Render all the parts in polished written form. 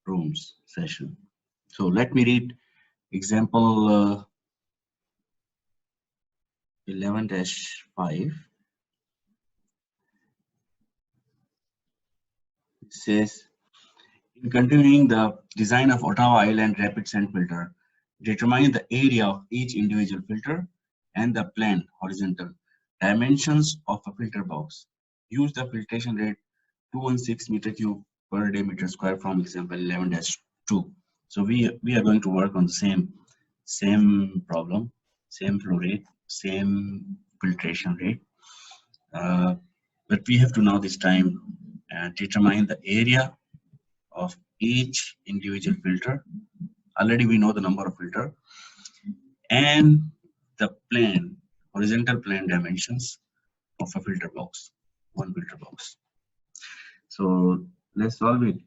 rooms session. So let me read example 11-5. It says, in continuing the design of Ottawa Island rapid sand filter, determine the area of each individual filter and the plane horizontal dimensions of a filter box. Use the filtration rate 216 meter cube per day meter square from example 11-2. So we are going to work on the same problem, same flow rate, same filtration rate. But we have to now this time determine the area of each individual filter. Already we know the number of filter and the plane, horizontal plane dimensions of a filter box, one filter box. So let's solve it.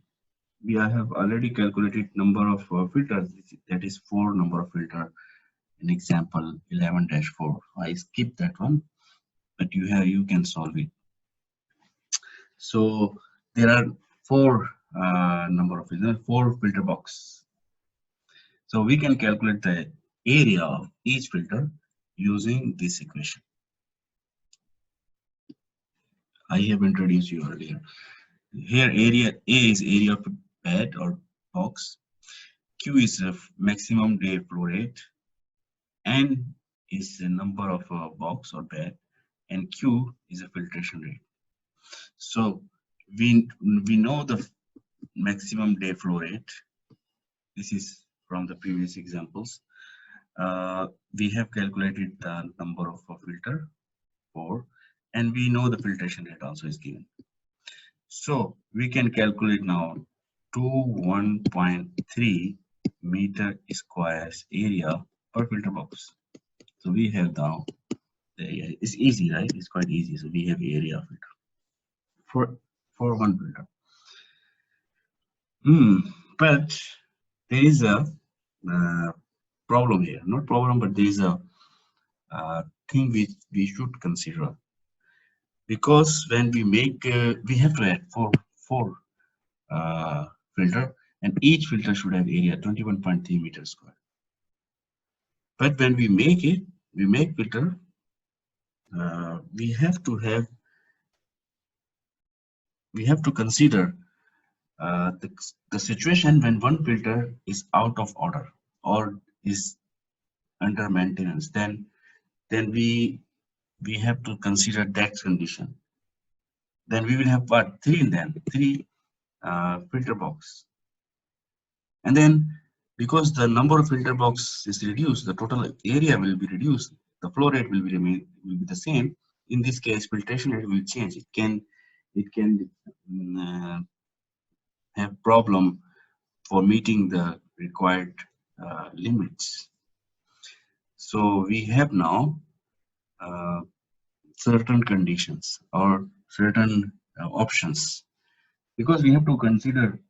We have already calculated number of filters, that is 4 number of filter in example 11-4. I skip that one, but you can solve it. So there are 4 number of filters, 4 filter box. So we can calculate the area of each filter using this equation. I have introduced you earlier. Here area A is area of bed or box, Q is the maximum day flow rate, N is the number of box or bed, and Q is the filtration rate. So we know the maximum day flow rate. This is from the previous examples. We have calculated the number of filter 4, and we know the filtration rate also is given. So we can calculate now 1.3 meter squares area per filter box. So we have now the area. It's easy, right? It's quite easy. So we have area of filter for one filter. But there is a problem here. Not problem, but there is a thing which we should consider. Because when we make, we have to add four filter, and each filter should have area 21.3 meters square. But when we make filter, we have to consider the situation when one filter is out of order or is under maintenance. Then we have to consider that condition. Then we will have what, 3 filter box, and then because the number of filter box is reduced, the total area will be reduced. The flow rate will be the same. In this case, filtration rate will change. It can have problem for meeting the required limits. So we have now certain conditions or certain options, because we have to consider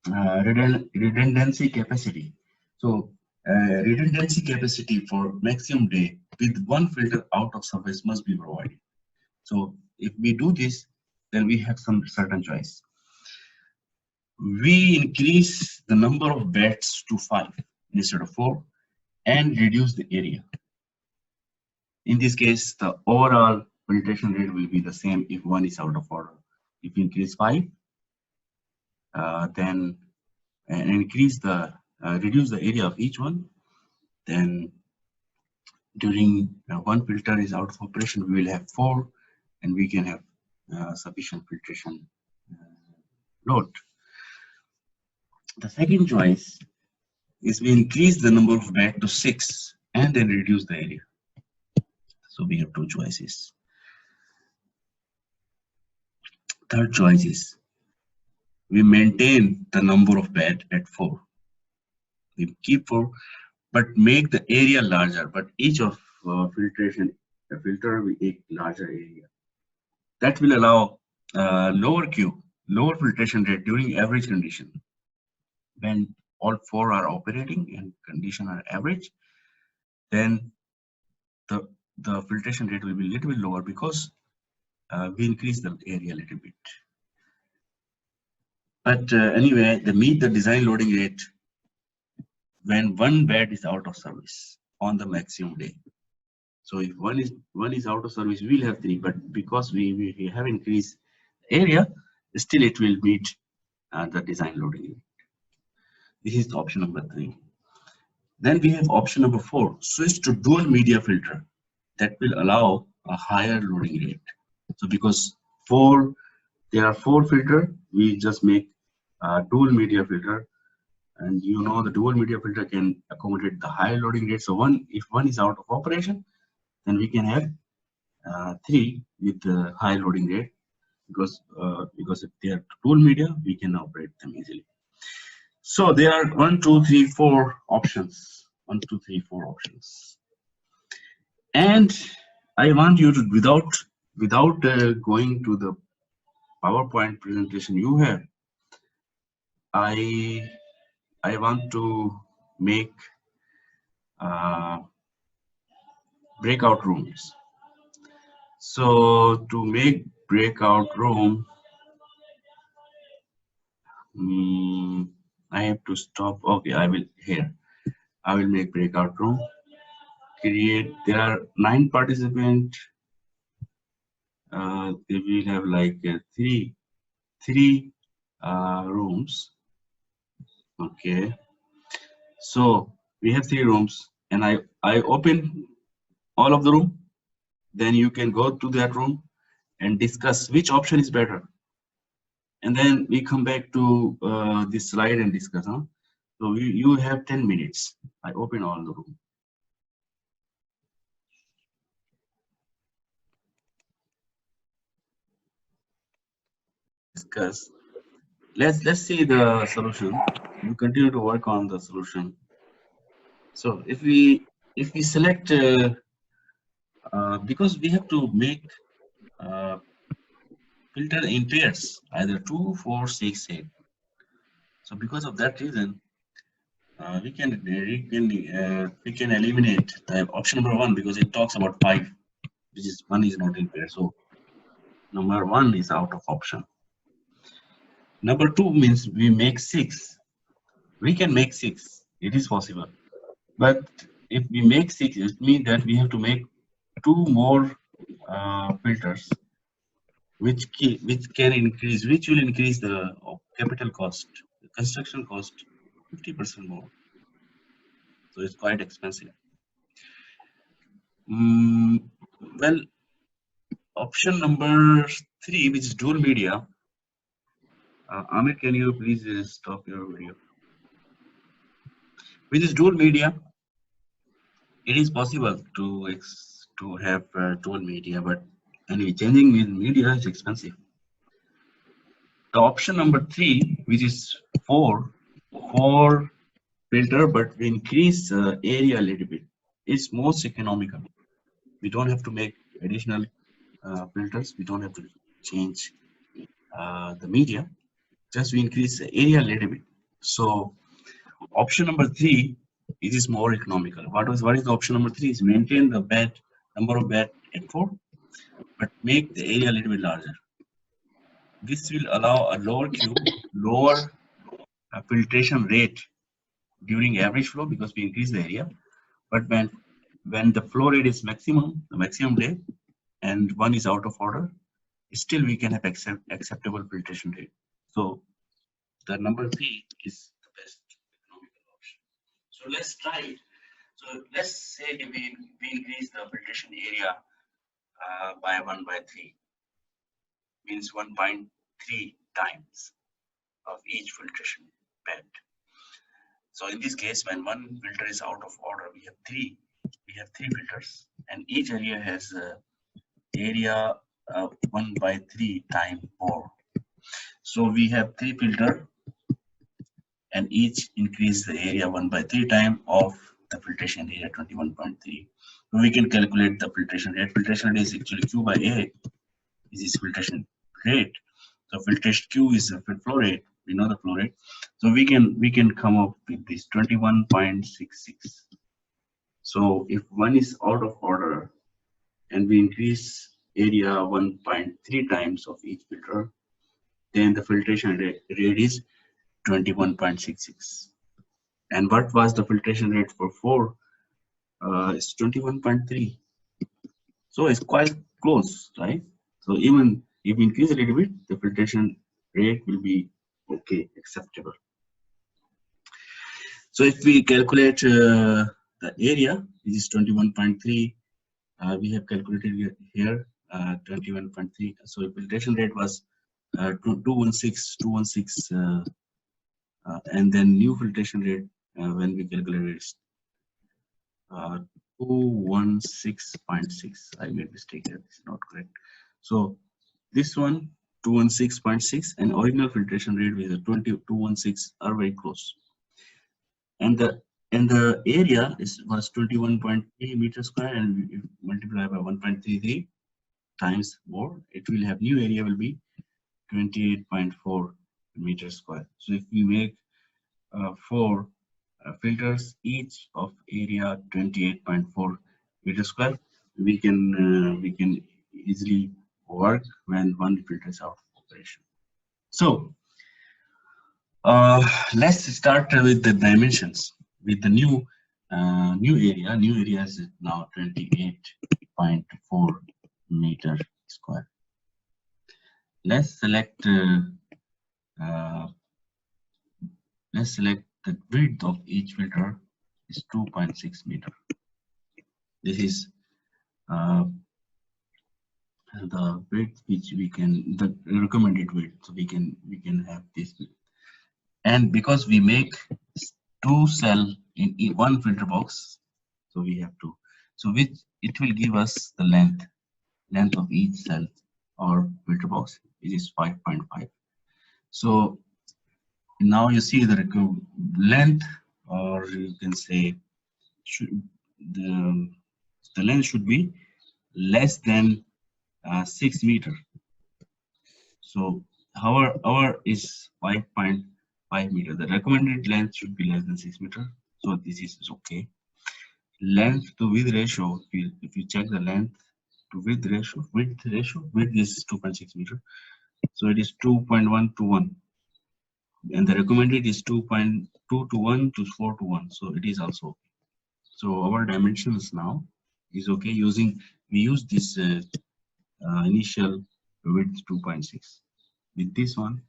redundancy capacity. So redundancy capacity for maximum day with one filter out of service must be provided. So if we do this, then we have some certain choice. We increase the number of beds to 5 instead of 4 and reduce the area. In this case, the overall filtration rate will be the same if one is out of order. If we increase 5, then reduce the area of each one, then during one filter is out of operation, we will have 4, and we can have sufficient filtration load. The second choice is we increase the number of bed to 6 and then reduce the area. So we have 2 choices. Third choice is we maintain the number of bed at 4. We keep 4, but make the area larger. But each of filter will take larger area. That will allow lower Q, lower filtration rate during average condition. When all 4 are operating and condition are average, then the filtration rate will be a little bit lower because we increase the area a little bit. But anyway, they meet the design loading rate when one bed is out of service on the maximum day. So if one is out of service, we'll have three. But because we have increased area, still it will meet the design loading rate. This is option number 3. Then we have option number 4, switch to dual media filter. That will allow a higher loading rate. So because there are 4 filter, we just make a dual media filter, and you know the dual media filter can accommodate the higher loading rate. So if one is out of operation, then we can have 3 with the high loading rate, because if they are dual media, we can operate them easily. So there are 1, 2, 3, 4 options. 1, 2, 3, 4 options. And I want you to, without going to the PowerPoint presentation you have, I want to make breakout rooms. So to make breakout room, I have to stop. Okay, I will make breakout room. There are 9 participants. They will have like three rooms. Okay, so we have 3 rooms, and I open all of the room. Then you can go to that room and discuss which option is better, and then we come back to this slide and discuss. So you have 10 minutes. I open all the room. Discuss. Let's see the solution. You continue to work on the solution. So if we select because we have to make filter in pairs, either 2, 4, 6, 8. So because of that reason, we can eliminate the option number 1, because it talks about 5, which is 1 is not in pair. So number 1 is out of option. Number 2 means we make 6. We can make 6. It is possible. But if we make 6, it means that we have to make 2 more filters, which will increase the capital cost, the construction cost 50% more. So it's quite expensive. Well, option number 3, which is dual media. Amit, can you please stop your video? With this dual media, it is possible to have dual media, but anyway, changing media is expensive. The option number 3, which is 4 filter, but we increase area a little bit, is most economical. We don't have to make additional filters. We don't have to change the media. Just we increase the area a little bit. So option number 3 is more economical. What is the option number 3? Is maintain the number of bed at 4, but make the area a little bit larger. This will allow a lower filtration rate during average flow, because we increase the area. But when the flow rate is the maximum day, and 1 is out of order, still we can have acceptable filtration rate. So the number 3 is the best economical option. So let's try it. So let's say we increase the filtration area by 1/3, means 1.3 times of each filtration bed. So in this case, when one filter is out of order, we have three filters, and each area has area 1/3 time more. So we have 3 filter, and each increase the area 1/3 time of the filtration area 21.3. So we can calculate the filtration rate. Filtration rate is actually Q by A. This is filtration rate. So filtration Q is the flow rate. We know the flow rate. So we can come up with this 21.66. So if one is out of order and we increase area 1.3 times of each filter, then the filtration rate is 21.66. And what was the filtration rate for 4? It's 21.3. So it's quite close, right? So even if we increase a little bit, the filtration rate will be okay, acceptable. So if we calculate the area, this is 21.3. We have calculated here 21.3. So the filtration rate was 216, and then new filtration rate when we calculated is 216.6. I made mistake here. It's not correct. So this one 216.6 and original filtration rate with a 216 are very close. And the area was 21.3 meters square, and if you multiply by 1.33 times more, it will have new area will be 28.4 meters square. So if we make 4 filters, each of area 28.4 meters square, we can easily work when one filter is out of operation. So let's start with the dimensions. With the new area. New area is now 28.4 meter square. Let's select the width of each filter is 2.6 meter. This is the width which we can, the recommended width. So we can have this width. And because we make 2 cells in one filter box, so we have to, so which it will give us the length of each cell or filter box, which is 5.5. So now you see the length, or you can say the length should be less than 6 meter. So our is 5.5 meter. The recommended length should be less than 6 meter. So this is okay. Length to width ratio, if you check the length to width ratio, width is 2.6 meter. So it is 2.1 to 1. And the recommended is 2.2 to 1 to 4 to 1. So it is also okay. So our dimensions now is okay using, we use this initial width 2.6. With this one,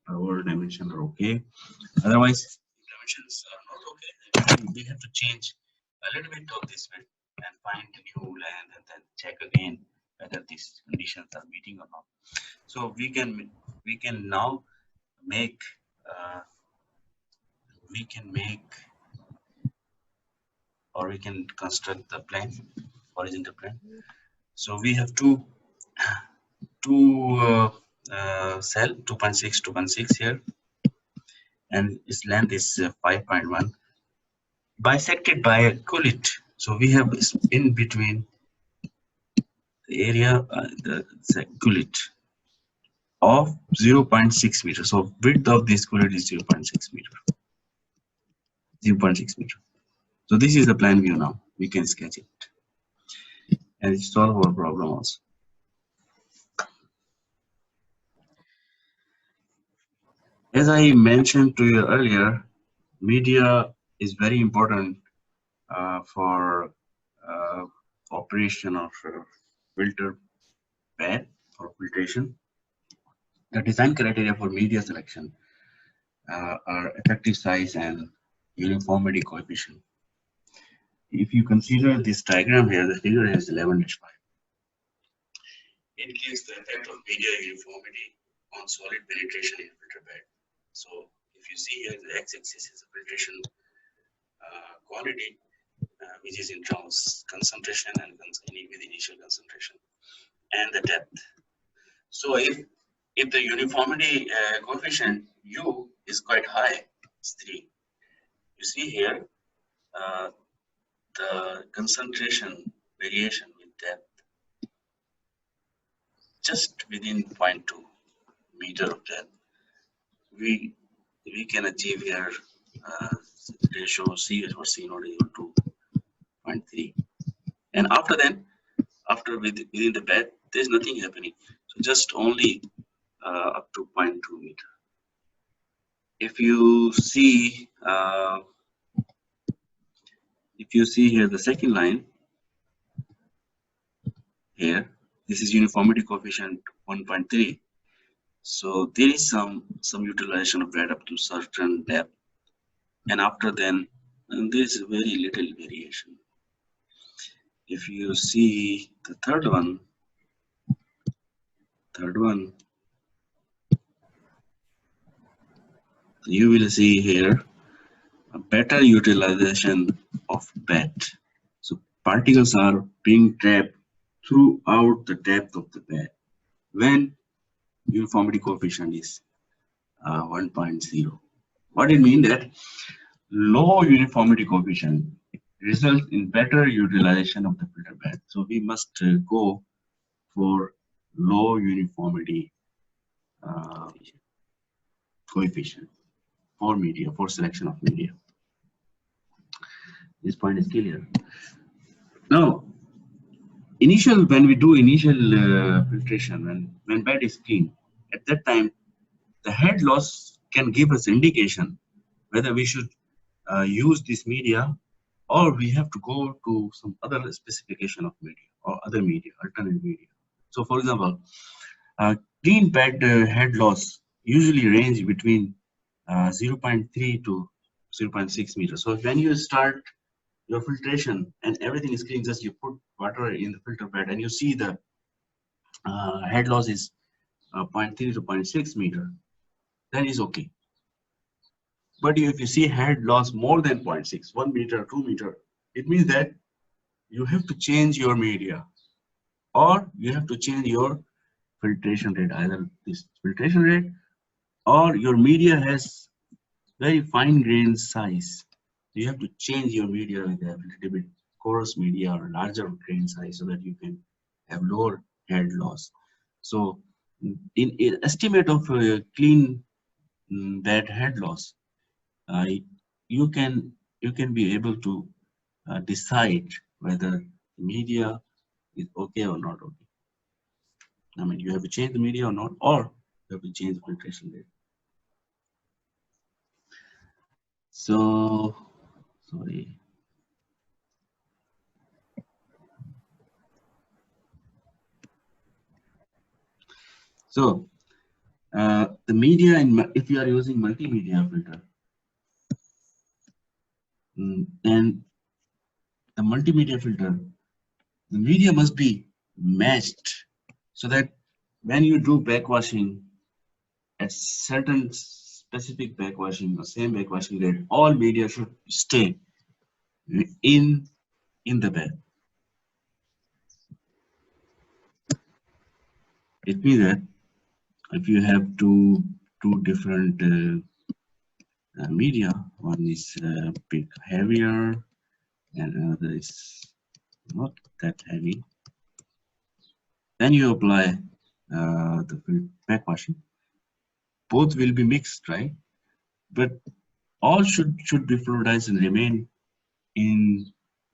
our dimensions are okay. Otherwise, dimensions are not okay. We have to change a little bit of this width and find a new length and then check again whether these conditions are meeting or not. So we can now make or we can construct the plane, horizontal plane. So we have two cell 2.6 here, and its length is 5.1 bisected by a gullet. So we have in between the area the gullet of 0.6 meter. So width of this gullet is 0.6 meter. 0.6 meter. So this is the plan view now. We can sketch it and solve our problem also. As I mentioned to you earlier, media is very important for operation of filter bed for filtration. The design criteria for media selection are effective size and uniformity coefficient. If you consider this diagram here, the figure has 11:5. It gives the effect of media uniformity on solid penetration in filter bed. So if you see here, the x-axis is the filtration quantity, which is in terms concentration and with initial concentration, and the depth. So if the uniformity coefficient U is quite high, it's 3. You see here the concentration variation with depth just within 0.2 meter of depth. We can achieve here ratio C or C not equal to 0.3, and after within the bed, there's nothing happening. So just only up to 0.2 meter. If you see here the second line here, this is uniformity coefficient 1.3. So there is some utilization of that up to certain depth, and after then there is very little variation. If you see the third one, you will see here a better utilization of bed. So particles are being trapped throughout the depth of the bed when uniformity coefficient is 1.0. What it means that low uniformity coefficient results in better utilization of the filter bed. So we must go for low uniformity coefficient for media, for selection of media. This point is clear. Now, when we do initial filtration, when bed is clean, at that time, the head loss can give us indication whether we should use this media or we have to go to some other specification of media or other media, alternate media. So, for example, clean bed head loss usually range between 0.3 to 0.6 meters. So, when you start your filtration and everything is clean, just you put water in the filter bed and you see the head loss is 0.3 to 0.6 meter, then is okay. But if you see head loss more than 0.6, 1 meter, 2 meter, it means that you have to change your media or you have to change your filtration rate, either this filtration rate or your media has very fine grain size. You have to change your media with a little bit coarse media or larger grain size so that you can have lower head loss. So in estimate of clean bed head loss, you can be able to decide whether media is okay or not okay. I mean, you have to change the media or not, or you have to change the filtration rate. So, sorry. So, the media, if you are using multimedia filter, then the multimedia filter, the media must be matched so that when you do backwashing at certain specific backwashing or same backwashing rate, all media should stay in the bed. It means that if you have two different media, one is a bit heavier and another is not that heavy, then you apply the backwashing. Both will be mixed, right? But all should be fluidized and remain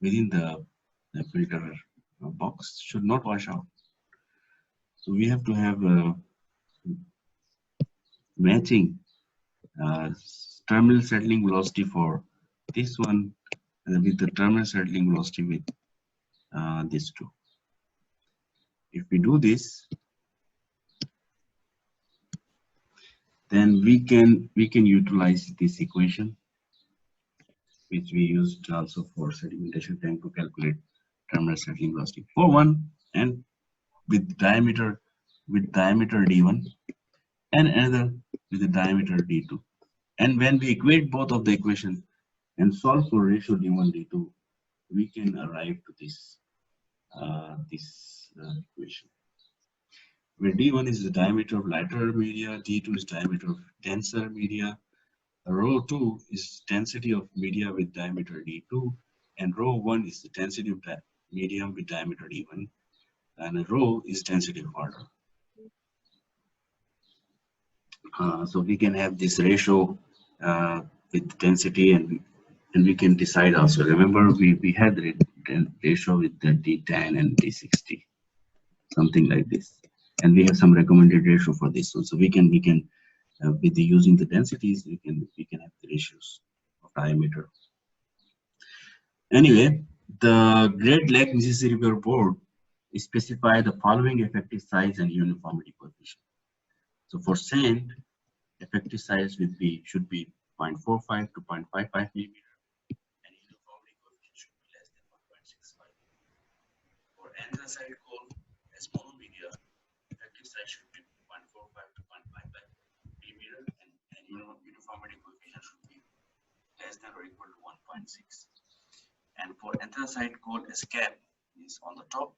within the filter box, should not wash out. So we have to have matching terminal settling velocity for this one with the terminal settling velocity with these two. If we do this, then we can utilize this equation which we used also for sedimentation tank to calculate terminal settling velocity for one and with diameter d1 and another with the diameter d2. And when we equate both of the equation and solve for ratio d1 d2, we can arrive to this equation, where d1 is the diameter of lighter media, d2 is diameter of denser media, rho 2 is density of media with diameter d2, and rho 1 is the density of medium with diameter d1, and rho is density of water. So we can have this ratio with density, and we can decide also. Remember, we had the ratio with the d10 and d60, something like this. and we have some recommended ratio for this. So we can with the using the densities, we can have the ratios of diameter. Anyway, the grade lag necessary per board specify the following effective size and uniformity coefficient. So for sand, effective size should be 0.45 to 0.55 millimeter, and uniformity coefficient should be less than 1.65. For anthracite coal as monomedia, effective size should be 0.45 to 0.55 millimeter, and uniformity coefficient should be less than or equal to 1.6. And for anthracite coal as cap is on the top,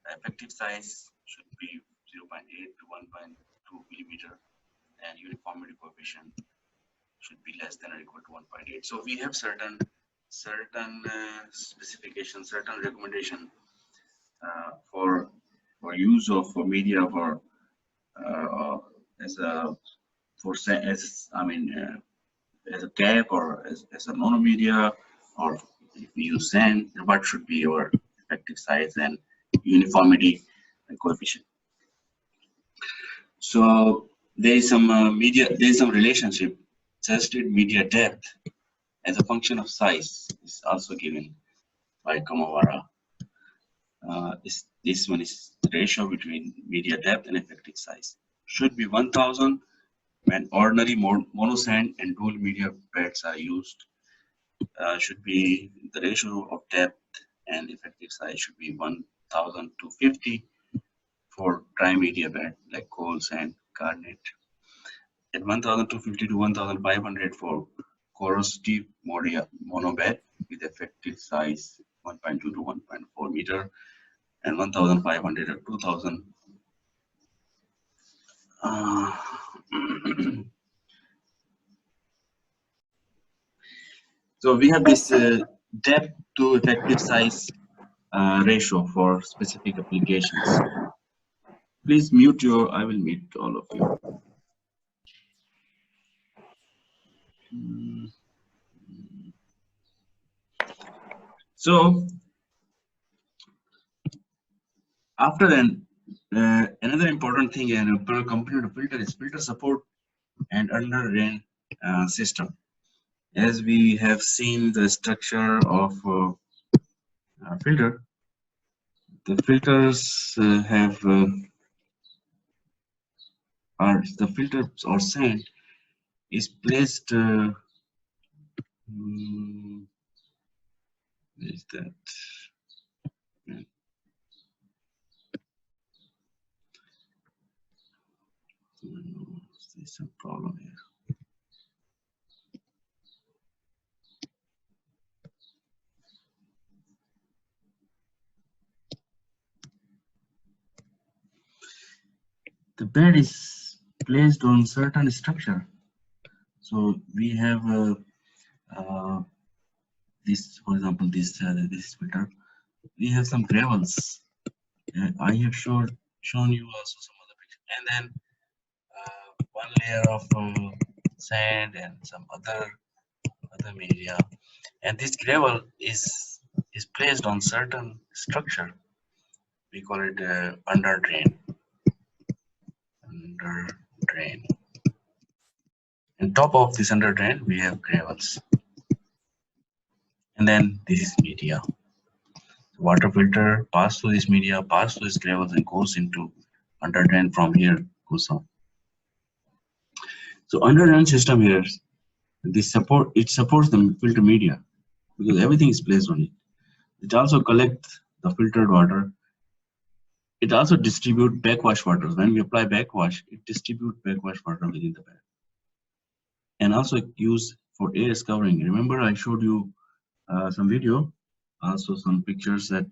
the effective size should be 0.8 to 1.2 millimeter, and uniformity coefficient should be less than or equal to 1.8. So we have certain specifications, certain recommendation for use of media for as a as a cap or as a monomedia, or if we use sand, what should be your effective size and uniformity coefficient. So there is some relationship. Suggested media depth as a function of size is also given by Kamawara. This one is the ratio between media depth and effective size. Should be 1000 when ordinary monosand and dual media beds are used. Should be the ratio of depth and effective size should be 1000 to 50 for tri-media bed like coal, sand, garnet, and 1250 to 1500 for corrosive mono bed with effective size 1.2 to 1.4 meter, and 1500 to 2000 so we have this depth to effective size ratio for specific applications. Please mute your, I will mute all of you. So after then, another important thing in a company to filter is filter support and under-drain system. As we have seen the structure of filter, the filters the filters or sand is placed. Where is that? There's some problem here. The bed is placed on certain structure. So we have this, for example, this filter. We have some gravels. I have shown you also some other picture, and then one layer of sand and some other media, and this gravel is placed on certain structure. We call it underdrain. Underdrain. On top of this underdrain, we have gravels, and then this is media. The water filter pass through this media, pass through this gravels, and goes into underdrain. From here goes on. So underdrain system here, it supports the filter media because everything is placed on it. It also collects the filtered water. It also distributes backwash water. When we apply backwash, it distributes backwash water within the bed. And also used for air scouring. Remember, I showed you some video, also some pictures that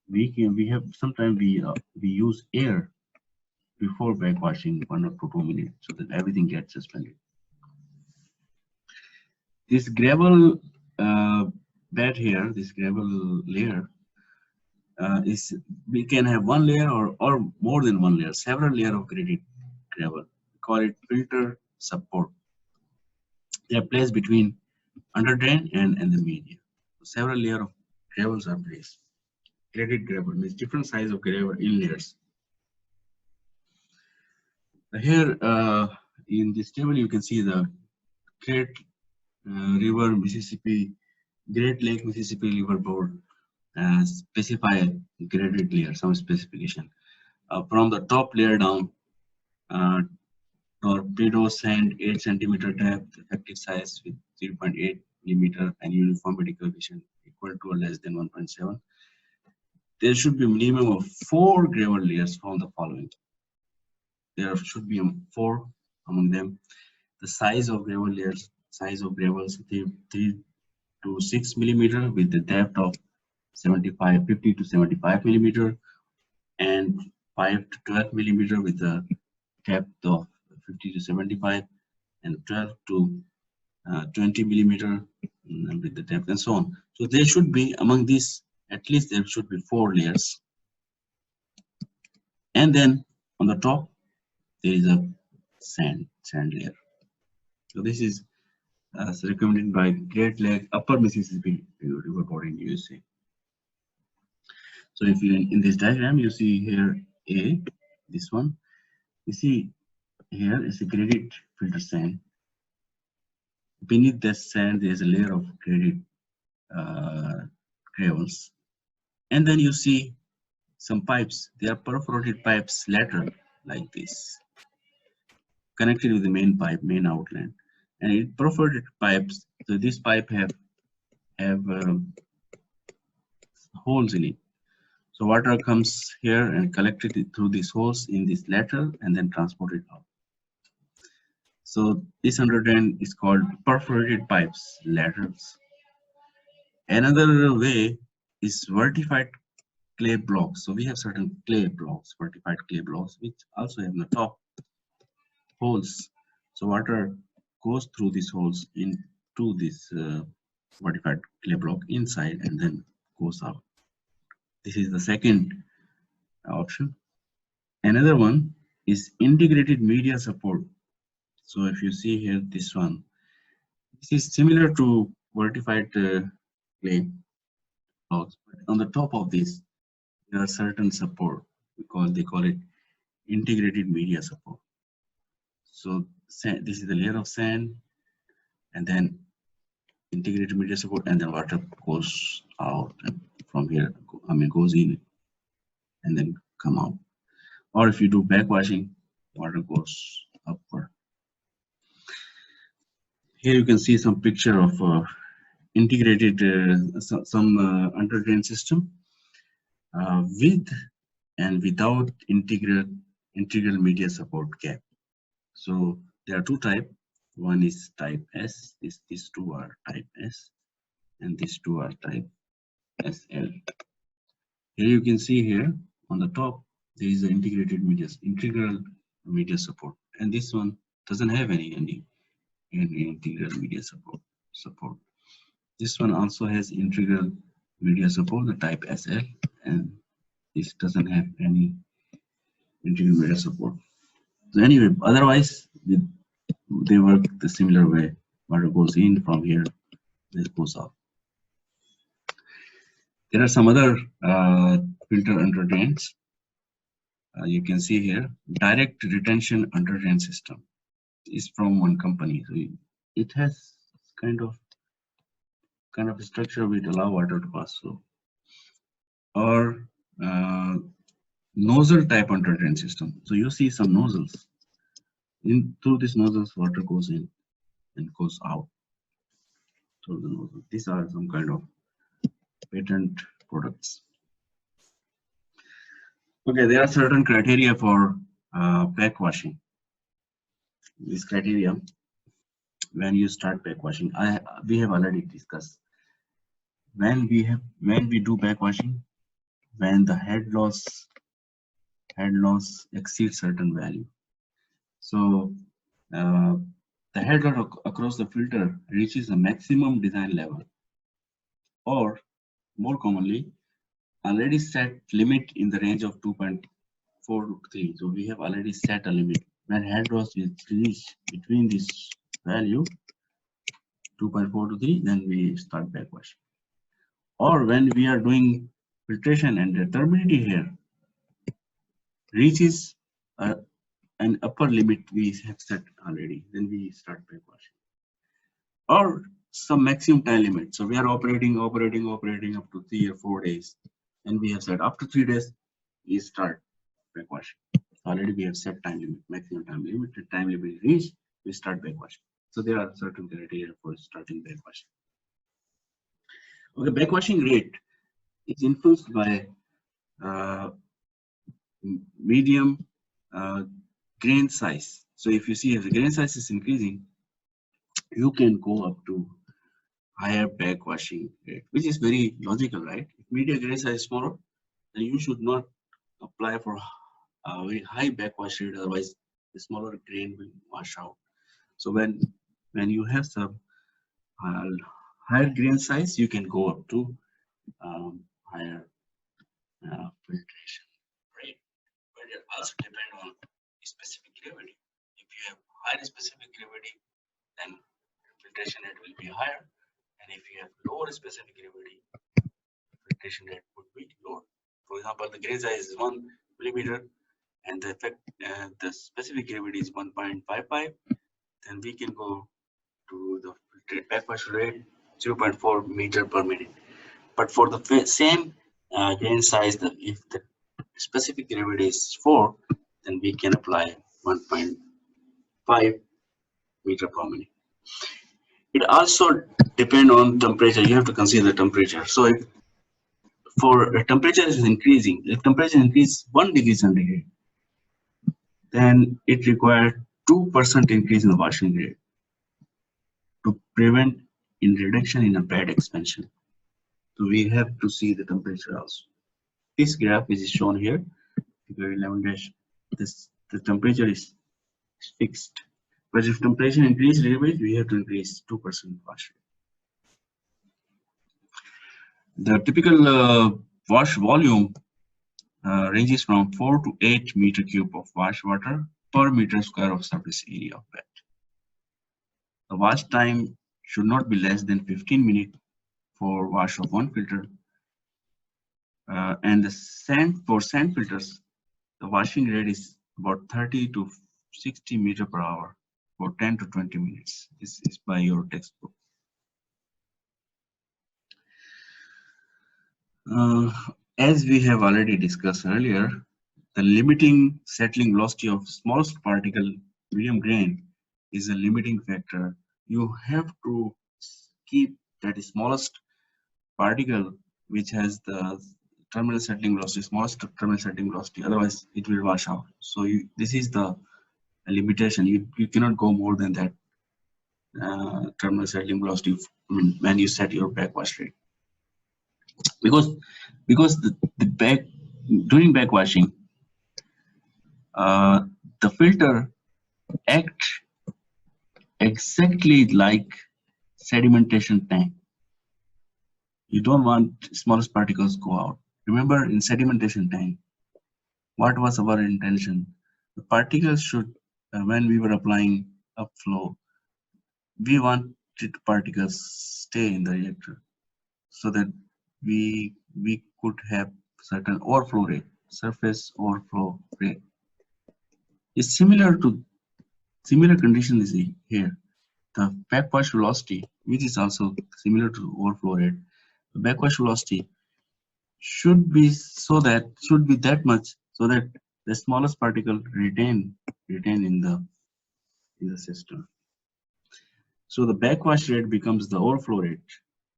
we use air before backwashing 1 or 2 minutes so that everything gets suspended. This gravel bed here, this gravel layer, we can have one layer or more than one layer, several layers of graded gravel. We call it filter support. They are placed between underdrain and the media. So several layers of gravels are placed. Graded gravel means different size of gravel in layers. Here in this table, you can see the Great River Mississippi, Great Lake Mississippi River Board specify graded layer, some specification. From the top layer down, uh, torpedo sand 8 centimeter depth, effective size with 0.8 millimeter, and uniformity coefficient equal to or less than 1.7. There should be a minimum of 4 gravel layers from the following. There should be 4 among them. The size of gravel layers, size of gravels 3 to 6 millimeter with the depth of 50 to 75 millimeter, and 5 to 12 millimeter with the depth of 50 to 75, and 12 to 20 millimeter with the depth, and so on. So there should be among these, at least there should be 4 layers. And then on the top, there is a sand layer. So this is recommended by Great Lake Upper Mississippi River Board in USA. So if you in this diagram, you see here A, this one, you see here is a graded filter sand. Beneath the sand, there is a layer of graded gravels, and then you see some pipes. They are perforated pipes lateral like this, connected with the main pipe, main outlet, and it perforated pipes. So this pipe have holes in it. So water comes here and collected it through these holes in this lateral and then transported out. So this underdrain is called perforated pipes, laterals. Another way is vertified clay blocks. So we have certain clay blocks, vertified clay blocks, which also have the top holes. So water goes through these holes into this vertified clay block inside and then goes out. This is the second option. Another one is integrated media support. So if you see here, this one, this is similar to vertified clay blocks, but on the top of this, there are certain support. They call it integrated media support. So this is the layer of sand, and then integrated media support, and then water goes out and from here. Goes in and then come out. Or if you do backwashing, water goes upward. Here you can see some picture of integrated some underdrain system with and without integral media support gap. So there are two types. One is type S. These two are type S, and these two are type SL. Here you can see here on the top there is an integral media support, and this one doesn't have any integral media support. This one also has integral media support, the type SL, and this doesn't have any integral media support. So anyway, otherwise they work the similar way. Water goes in from here, this goes out. There are some other filter underdrains. You can see here, direct retention underdrain system is from one company. So it has kind of structure which allow water to pass through. Or nozzle type underdrain system. So you see some nozzles. Through these nozzles, water goes in and goes out through the nozzle. These are some kind of patent products. Okay, there are certain criteria for backwashing. This criteria, when you start backwashing, we have already discussed. When we do backwashing, when the head loss exceeds certain value. So the head loss across the filter reaches a maximum design level, or more commonly, already set limit in the range of 2.4 to 3. So we have already set a limit. When head loss is reached between this value 2.4 to 3, then we start backwash. Or when we are doing filtration and the turbidity here reaches a an upper limit we have set already. Then we start backwashing. Or some maximum time limit. So we are operating up to 3 or 4 days. And we have said after 3 days, we start backwashing. Already we have set time limit, maximum time limit. The time limit is reached, we start backwashing. So there are certain criteria for starting backwashing. Okay, backwashing rate is influenced by uh, medium grain size. So if you see if the grain size is increasing, you can go up to higher backwashing rate, which is very logical, right? If media grain size is smaller, then you should not apply for a very high backwash rate, otherwise the smaller grain will wash out. So when you have some uh, higher grain size, you can go up to higher filtration rate. But it also depends on specific gravity. If you have higher specific gravity, then filtration rate will be higher, and if you have lower specific gravity, filtration rate would be lower. For example, the grain size is 1 millimeter, and the specific gravity is 1.55. Then we can go to the backwash rate 0.4 meter per minute. But for the same grain size, if the specific gravity is 4, then we can apply 1.5 meter per minute. It also depends on temperature. You have to consider temperature. So if for temperature is increasing, if temperature increases 1 degree centigrade, then it requires 2% increase in the washing rate to prevent in reduction in a bad expansion. So we have to see the temperature also. This graph is shown here, figure 11 the temperature is fixed. But if temperature increases a little bit, we have to increase 2% wash rate. The typical wash volume ranges from 4 to 8 meter cube of wash water per meter square of surface area of bed. The wash time should not be less than 15 minutes for wash of one filter. And the sand filters, the washing rate is about 30 to 60 meter per hour for 10 to 20 minutes. This is by your textbook. As we have already discussed earlier, the limiting settling velocity of smallest particle, medium grain, is a limiting factor. You have to keep that smallest particle which has the terminal settling velocity, smallest terminal settling velocity, otherwise it will wash out. So this is the limitation. You cannot go more than that terminal settling velocity when you set your backwash rate. Because during backwashing, the filter acts exactly like sedimentation tank. You don't want smallest particles go out. Remember, in sedimentation tank, what was our intention? The particles should, when we were applying upflow, we wanted particles stay in the reactor so that we could have certain overflow rate, surface overflow rate. It's similar condition is here. The backwash velocity, which is also similar to overflow rate, the backwash velocity should be that much so that the smallest particle retain in the system. So the backwash rate becomes the overflow rate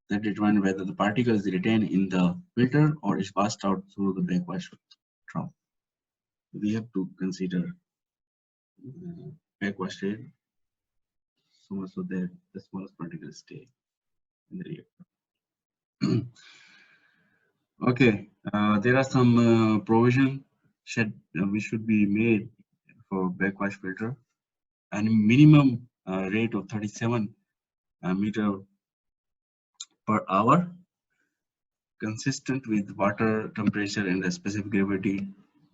that determines whether the particles retain in the filter or is passed out through the backwash trough. We have to consider backwash rate so much so that the smallest particles stay in the reactor. Okay, there are some provision which should be made for backwash filter, and minimum rate of 37 meter per hour, consistent with water temperature and the specific gravity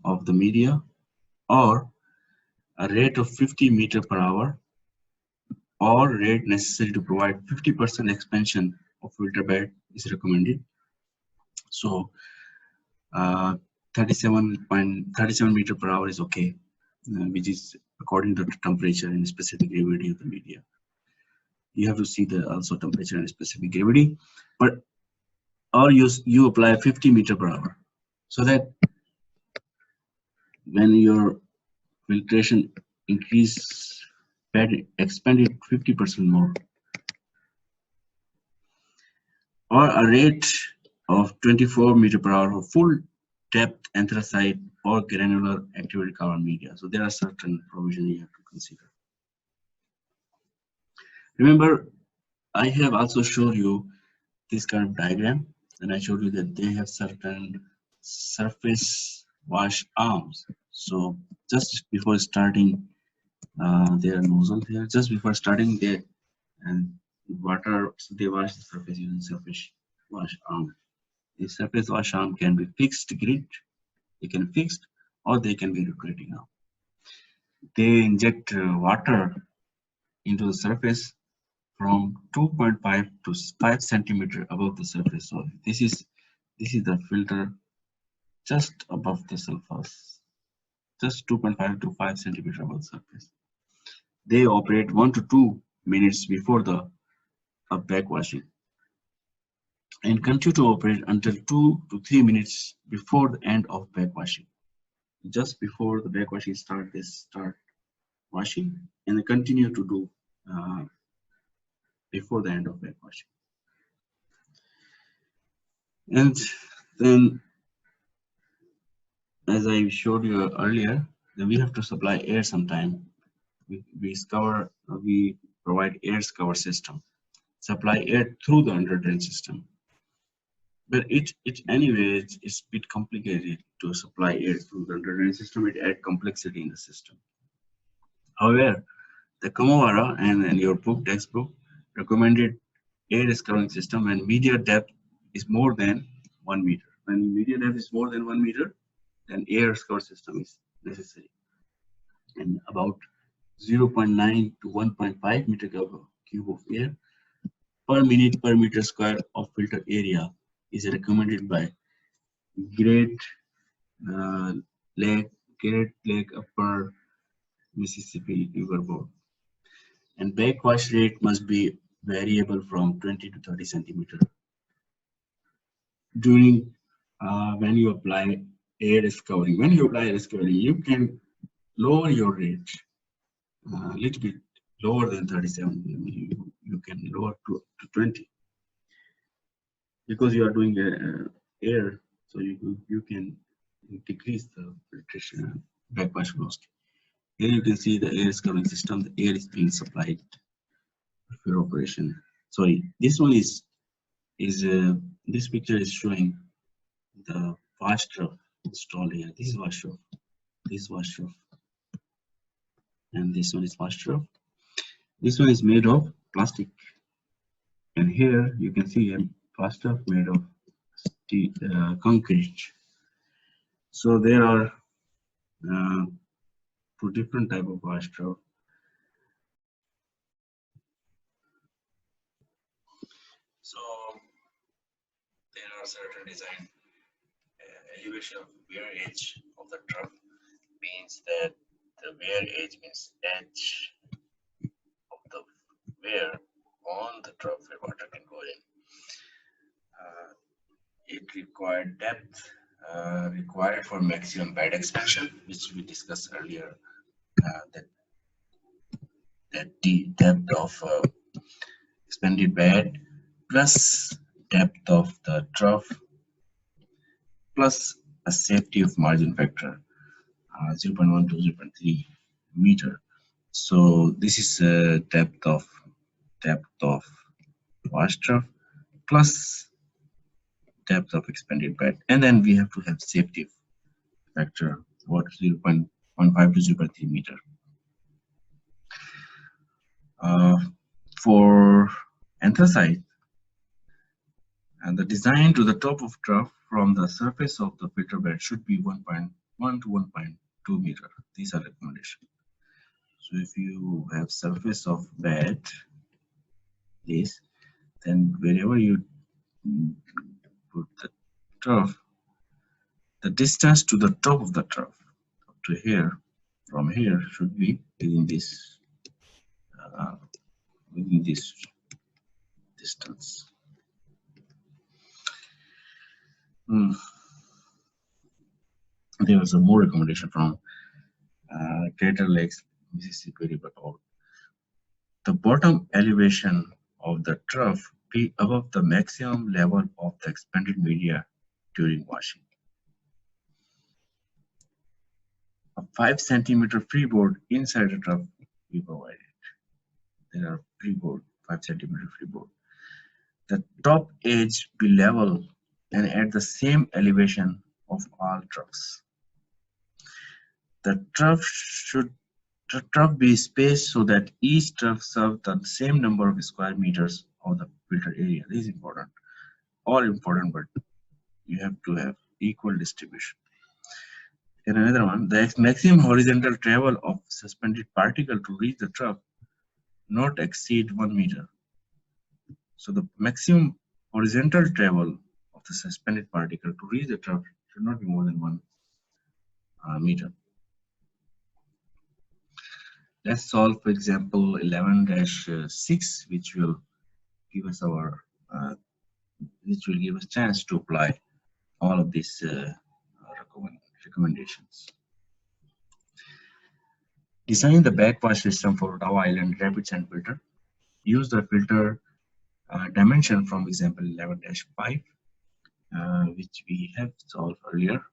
of the media, or a rate of 50 meter per hour, or rate necessary to provide 50% expansion of filter bed is recommended. So 37 meter per hour is okay. which is according to the temperature and specific gravity of the media. You have to see the also temperature and specific gravity, but or you apply 50 meter per hour, so that when your filtration increase expand it 50% more, or a rate of 24 meter per hour for full depth anthracite or granular activity carbon media. So there are certain provisions you have to consider. Remember, I have also showed you this kind of diagram, and I showed you that they have certain surface wash arms. So just before starting their nozzle here, just before starting they and water, so they wash the surface using surface wash arm. The surface wash arm can be fixed grid, they can fixed, or they can be rotating arm. They inject water into the surface from 2.5 to 5 centimeter above the surface. So this is the filter just above the surface, just 2.5 to 5 centimeter above the surface. They operate 1 to 2 minutes before the backwashing and continue to operate until 2 to 3 minutes before the end of backwashing. Just before the backwashing start, they start washing and they continue to do before the end of backwashing. And then, as I showed you earlier, then we have to supply air sometime. We provide air cover system, supply air through the underdrain system. But it anyway, it's a bit complicated to supply air through the underdrain system. It adds complexity in the system. However, the Kamawara and your textbook recommended air scouring system when media depth is more than 1 meter. When media depth is more than 1 meter, then air scour system is necessary. And about 0.9 to 1.5 meter cube of air per minute per meter square of filter area is recommended by Great Lake Upper Mississippi River Board. And backwash rate must be variable from 20 to 30 centimeter. During when you apply air scouring, you can lower your rate a little bit lower than 37. You can lower to 20 because you are doing air, so you can decrease the filtration backwash velocity. Here you can see the air scouring system. The air is being supplied for operation. Sorry, this one is this picture is showing the wash trough installed here. This is wash trough. This is wash trough, and this one is wash trough. This one is made of plastic, and here you can see a wash trough made of concrete. So there are two different type of wash trough. So there are certain design elevation of wear edge of the trough means that the wear edge means edge of the wear on the trough where water can go in. It required depth required for maximum bed expansion, which we discussed earlier. That the depth of expanded bed plus depth of the trough plus a safety of margin factor 0.1 to 0.3 meter. So this is depth of wash trough plus depth of expanded bed, and then we have to have safety factor what 0.15 to 0.3 meter. For anthracite, and the design to the top of trough from the surface of the filter bed should be 1.1 to 1.2 meter. These are recommendations. So if you have surface of bed this, then wherever you put the trough, the distance to the top of the trough up to here from here should be within this distance. There was a more recommendation from Greater Lakes, Mississippi River about the bottom elevation of the trough be above the maximum level of the expanded media during washing. A 5 centimeter freeboard inside the trough we provided. There are freeboard, 5 centimeter freeboard. The top edge be level and at the same elevation of all troughs. The trough be spaced so that each trough serves the same number of square meters of the filter area. This is important. All important, but you have to have equal distribution. And another one, the maximum horizontal travel of suspended particle to reach the trough not exceed 1 meter. So the maximum horizontal travel of the suspended particle to reach the trough should not be more than 1 meter. Let's solve, for example, 11-6, which will give us chance to apply all of these recommendations. Design the backwash system for Ottawa Island rapid sand filter. Use the filter dimension from example 11-5, which we have solved earlier.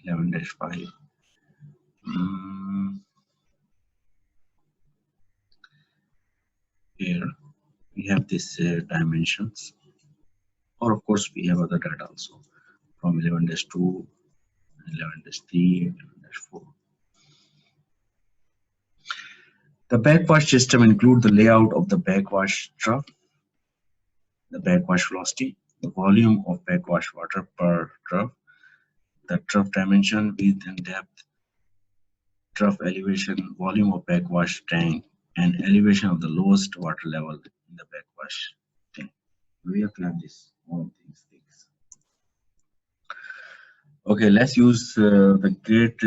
11-5. Here we have these dimensions, or of course we have other data also from 11-2, 11-3, 11-4. The backwash system includes the layout of the backwash trough, the backwash velocity, the volume of backwash water per trough, the trough dimension, width and depth, trough elevation, volume of backwash tank, and elevation of the lowest water level in the backwash tank. We have to have this, all these things. Okay, let's use the Great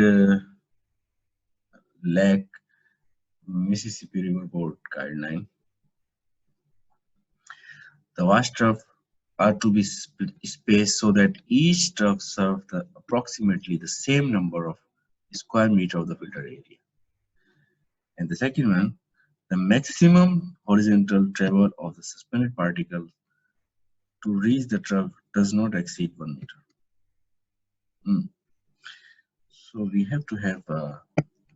Lake Mississippi River Board guideline. The wash trough are to be spaced so that each trough serves approximately the same number of square meter of the filter area. And the second one, the maximum horizontal travel of the suspended particle to reach the trough does not exceed 1 meter. So we have to have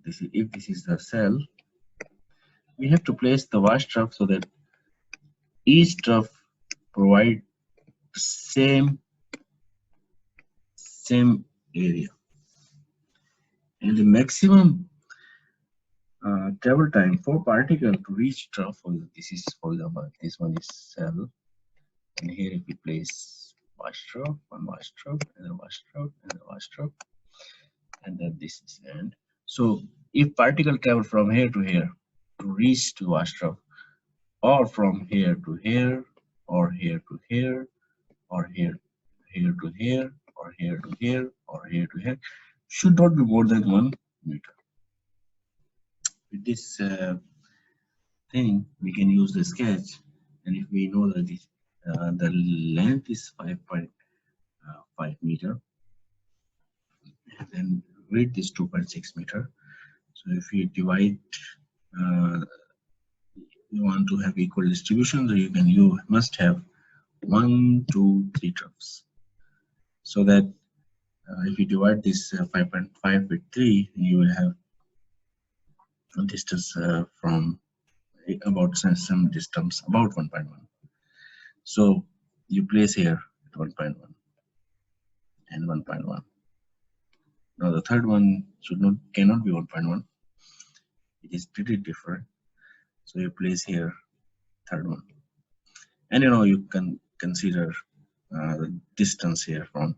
if this is the cell, we have to place the wash trough so that each trough provide the same area, and the maximum travel time for particle to reach trough. This is, for example, this one is cell, and here if we place wash trough, one wash trough, and a wash trough, and a wash trough, and then this is end. So if particle travel from here to here to reach to wash trough, or from here to here, or here to here, or here to here, or here to here, or here to here, should not be more than 1 meter. With this thing, we can use the sketch, and if we know that the length is 5.5 meter, and then width is 2.6 meter. So if we divide, you want to have equal distribution, so you must have 1, 2, 3 troughs. So that if you divide this 5.5 with 3, you will have a distance from about some distance about 1.1. So you place here at 1.1 and 1.1. Now the third one cannot be 1.1. It is pretty different. So you place here third one, and you can consider the distance here from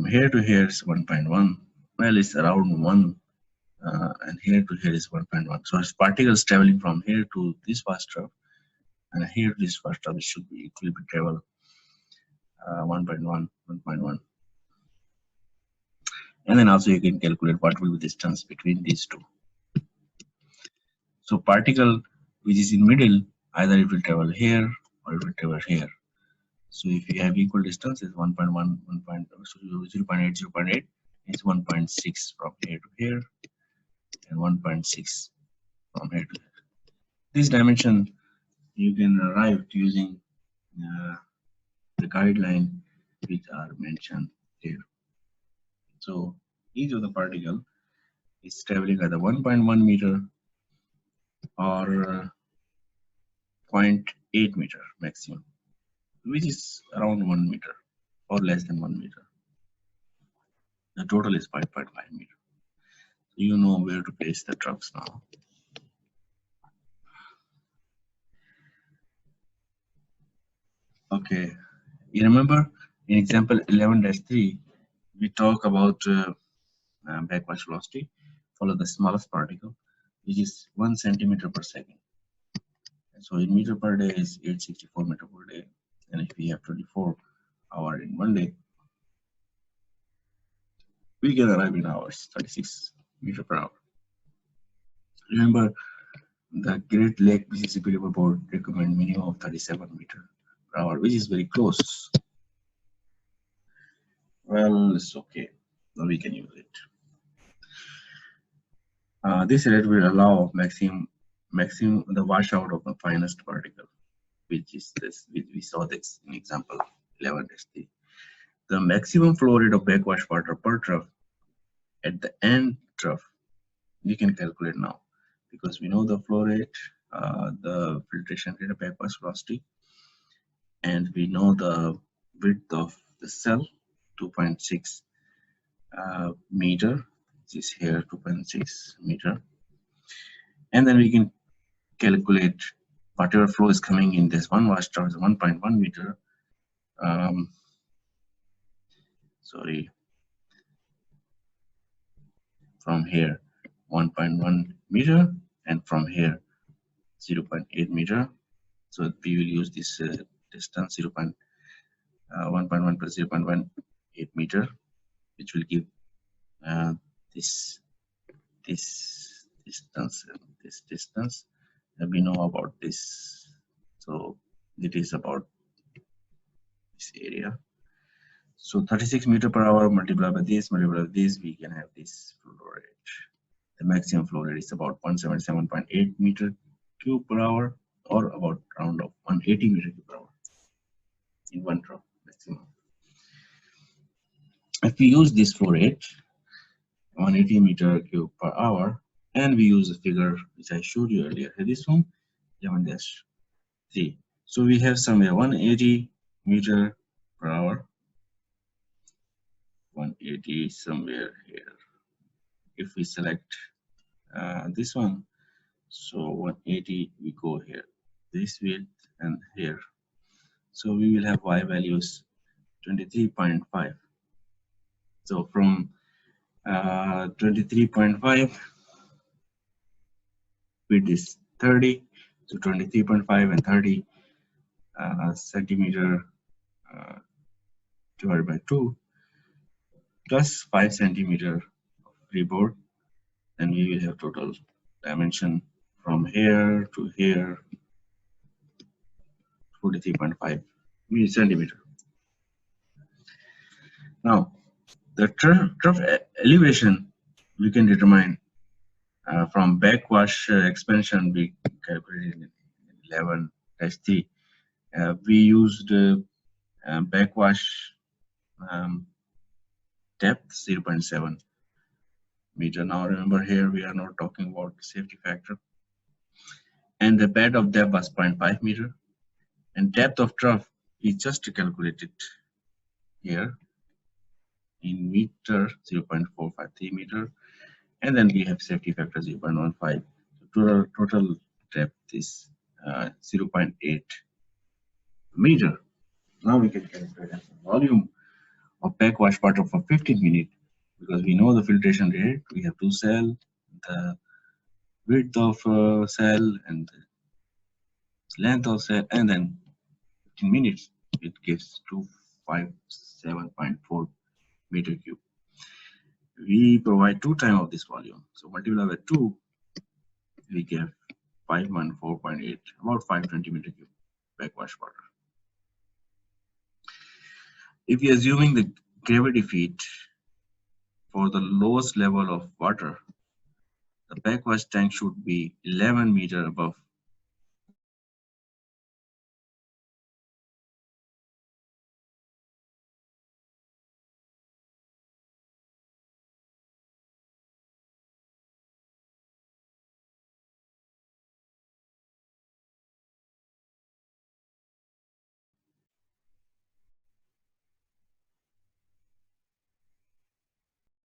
here to here is 1.1. Well, it's around 1, and here to here is 1.1. So as particles traveling from here to this wash trough and here to this wash trough, it should be equal to travel 1.1, 1.1. And then also you can calculate what will be the distance between these two. So particle which is in middle, either it will travel here or it will travel here. So if you have equal distances 1.1, 1. So 0.8, 0.8 is 1.6 from here to here and 1.6 from here to here. This dimension you can arrive using the guideline which are mentioned here. So each of the particle is traveling either 1.1 meter or 0.8 meter maximum, which is around 1 meter or less than 1 meter. The total is 5.5 meter. So you know where to place the troughs now. Okay, you remember in example 11-3, we talk about backwash velocity. Follow the smallest particle, which is 1 centimeter per second. And so in meter per day is 864 meter per day. And if we have 24 hours in 1 day, we can arrive in hours, 36 meter per hour. Remember, the Great Lake Mississippi River Board recommend minimum of 37 meter per hour, which is very close. Well, it's okay. Now we can use it. This rate will allow maximum the washout of the finest particle, which is this. We saw this in example 11-3. The maximum flow rate of backwash water per trough at the end trough we can calculate now, because we know the flow rate, the filtration rate of backwash velocity, and we know the width of the cell 2.6 meter, which is here 2.6 meter, and then we can calculate whatever flow is coming in this one wash tower is 1.1 meter. Sorry, from here 1.1 meter and from here 0.8 meter. So we will use this distance 1.1 plus 0.18 meter, which will give this distance and this distance. And we know about this, so it is about this area. So 36 meter per hour multiplied by this, we can have this flow rate. The maximum flow rate is about 177.8 meter cube per hour, or about around of 180 meter cube per hour in one trough maximum. If we use this flow rate 180 meter cube per hour, and we use the figure which I showed you earlier, this one 11-3. So we have somewhere 180 meter per hour, 180 somewhere here. If we select this one, so 180 we go here, this width and here. So we will have y values 23.5. So from 23.5 width is 30, so 23.5 and 30 centimeter divided by 2 plus 5 centimeter freeboard, then we will have total dimension from here to here 43.5 centimeter. Now the trough elevation we can determine from backwash expansion. We calculated in 11-3. We used backwash depth 0.7 meter. Now remember, here we are not talking about safety factor, and the bed of depth was 0.5 meter, and depth of trough we just calculated here in meter 0.453 meter, and then we have safety factor 0.15. So total depth is 0.8 meter. Now we can calculate the volume of backwash water for 15 minutes, because we know the filtration rate. We have two cells, the width of cell and the length of cell, and then 15 minutes it gives 257.4 meter cube. We provide 2 times of this volume, so multiply by 2, we get 514.8, about 520 meter cube backwash water. If you're assuming the gravity feed for the lowest level of water, the backwash tank should be 11 meter above